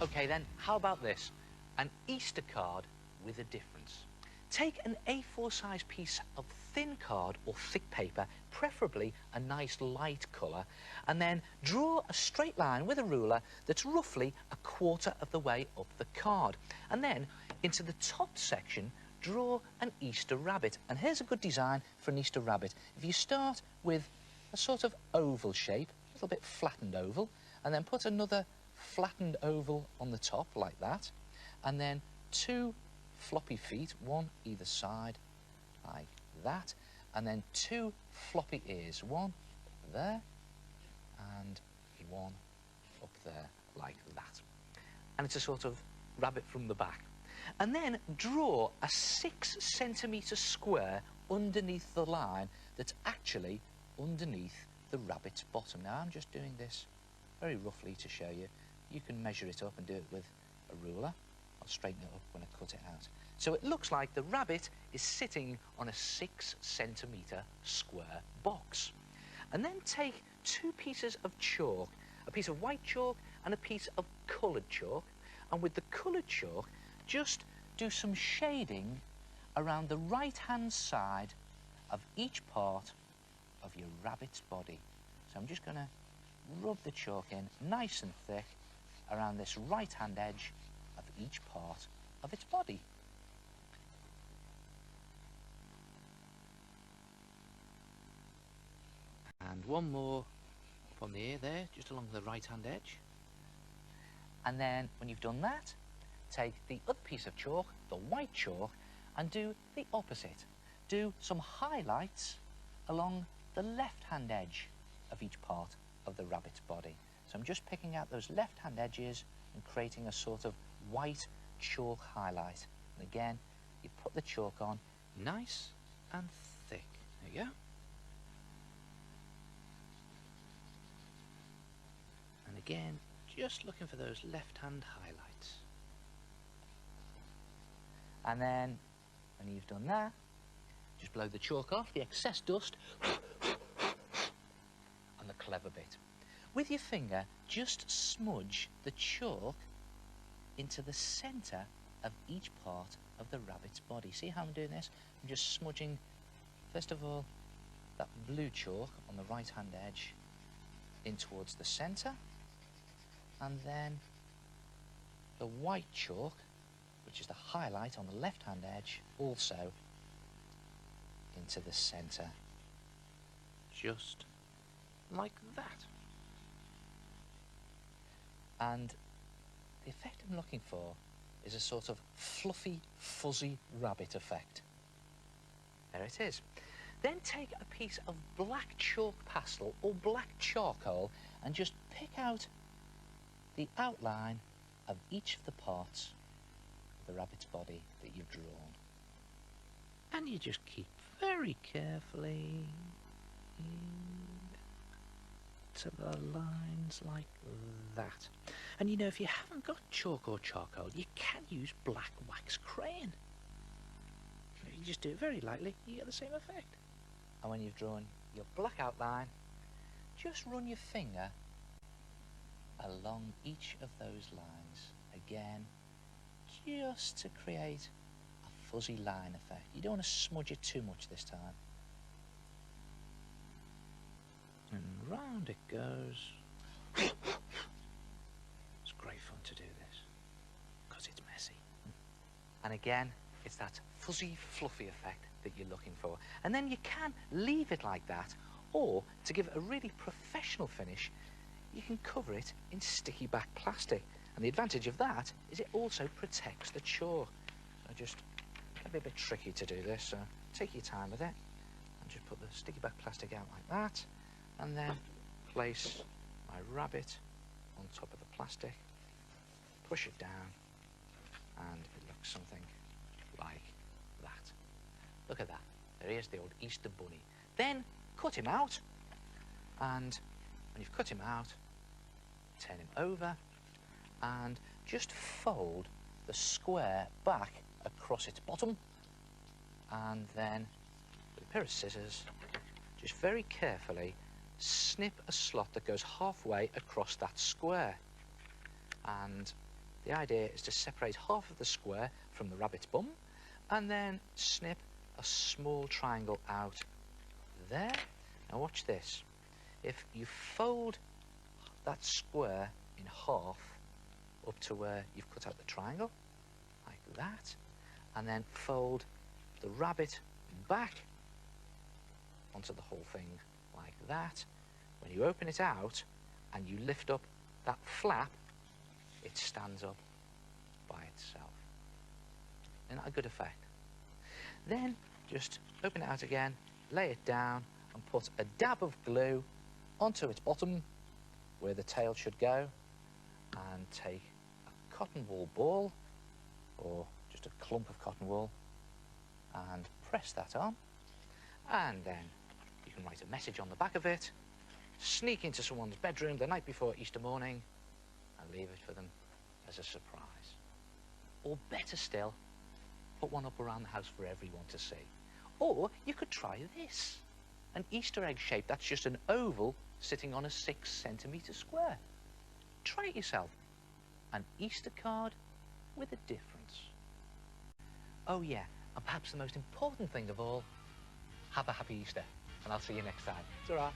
Okay then, how about this? An Easter card with a difference. Take an A4 size piece of thin card or thick paper, preferably a nice light colour, and then draw a straight line with a ruler that's roughly a quarter of the way up the card. And then into the top section, draw an Easter rabbit. And here's a good design for an Easter rabbit. If you start with a sort of oval shape, a little bit flattened oval, and then put another flattened oval on the top like that, and then two floppy feet, one either side like that, and then two floppy ears, one there and one up there like that. And it's a sort of rabbit from the back. And then draw a 6 centimetre square underneath the line that's actually underneath the rabbit's bottom. Now I'm just doing this very roughly to show you. You can measure it up and do it with a ruler. I'll straighten it up when I cut it out. So it looks like the rabbit is sitting on a 6 centimetre square box. And then take two pieces of chalk, a piece of white chalk and a piece of coloured chalk, and with the coloured chalk just do some shading around the right hand side of each part of your rabbit's body. So I'm just going to rub the chalk in nice and thick around this right hand edge of each part of its body. And one more up on the ear there, just along the right hand edge. And then when you've done that, take the other piece of chalk, the white chalk, and do the opposite. Do some highlights along the left hand edge of each part of the rabbit's body. So I'm just picking out those left hand edges and creating a sort of white chalk highlight. And again, you put the chalk on nice and thick. There you go. And again, just looking for those left hand highlights. And then when you've done that, just blow the chalk off, the excess dust, and the clever bit. With your finger, just smudge the chalk into the centre of each part of the rabbit's body. See how I'm doing this? I'm just smudging, first of all, that blue chalk on the right hand edge in towards the centre, and then the white chalk, which is the highlight on the left hand edge, also into the centre, just like that. And the effect I'm looking for is a sort of fluffy, fuzzy rabbit effect. There it is. Then take a piece of black chalk pastel or black charcoal and just pick out the outline of each of the parts of the rabbit's body that you've drawn. And you just keep very carefully to the lines like that. And you know, if you haven't got chalk or charcoal, you can use black wax crayon. You just do it very lightly, you get the same effect. And when you've drawn your black outline, just run your finger along each of those lines again, just to create a fuzzy line effect. You don't want to smudge it too much this time. And round it goes. It's great fun to do this, because it's messy. And again, it's that fuzzy, fluffy effect that you're looking for. And then you can leave it like that, or to give it a really professional finish, you can cover it in sticky back plastic. And the advantage of that is it also protects the chalk. So just, it'll be a bit tricky to do this, so take your time with it. And just put the sticky back plastic out like that. And then place my rabbit on top of the plastic, push it down, and it looks something like that. Look at that. There he is, the old Easter bunny. Then cut him out, and when you've cut him out, turn him over and just fold the square back across its bottom, and then with a pair of scissors, just very carefully snip a slot that goes halfway across that square. And The idea is to separate half of the square from the rabbit's bum and then snip a small triangle out there. Now watch this. If you fold that square in half up to where you've cut out the triangle, like that, and then fold the rabbit back onto the whole thing like that, when you open it out and you lift up that flap, it stands up by itself. Isn't that a good effect? Then just open it out again, lay it down and put a dab of glue onto its bottom where the tail should go, and take a cotton wool ball or just a clump of cotton wool and press that on, and then you can write a message on the back of it, sneak into someone's bedroom the night before Easter morning and leave it for them as a surprise. Or better still, put one up around the house for everyone to see. Or you could try this, an Easter egg shape that's just an oval sitting on a 6 centimetre square. Try it yourself. An Easter card with a difference. Oh yeah, and perhaps the most important thing of all, have a happy Easter, and I'll see you next time. Ta-ra.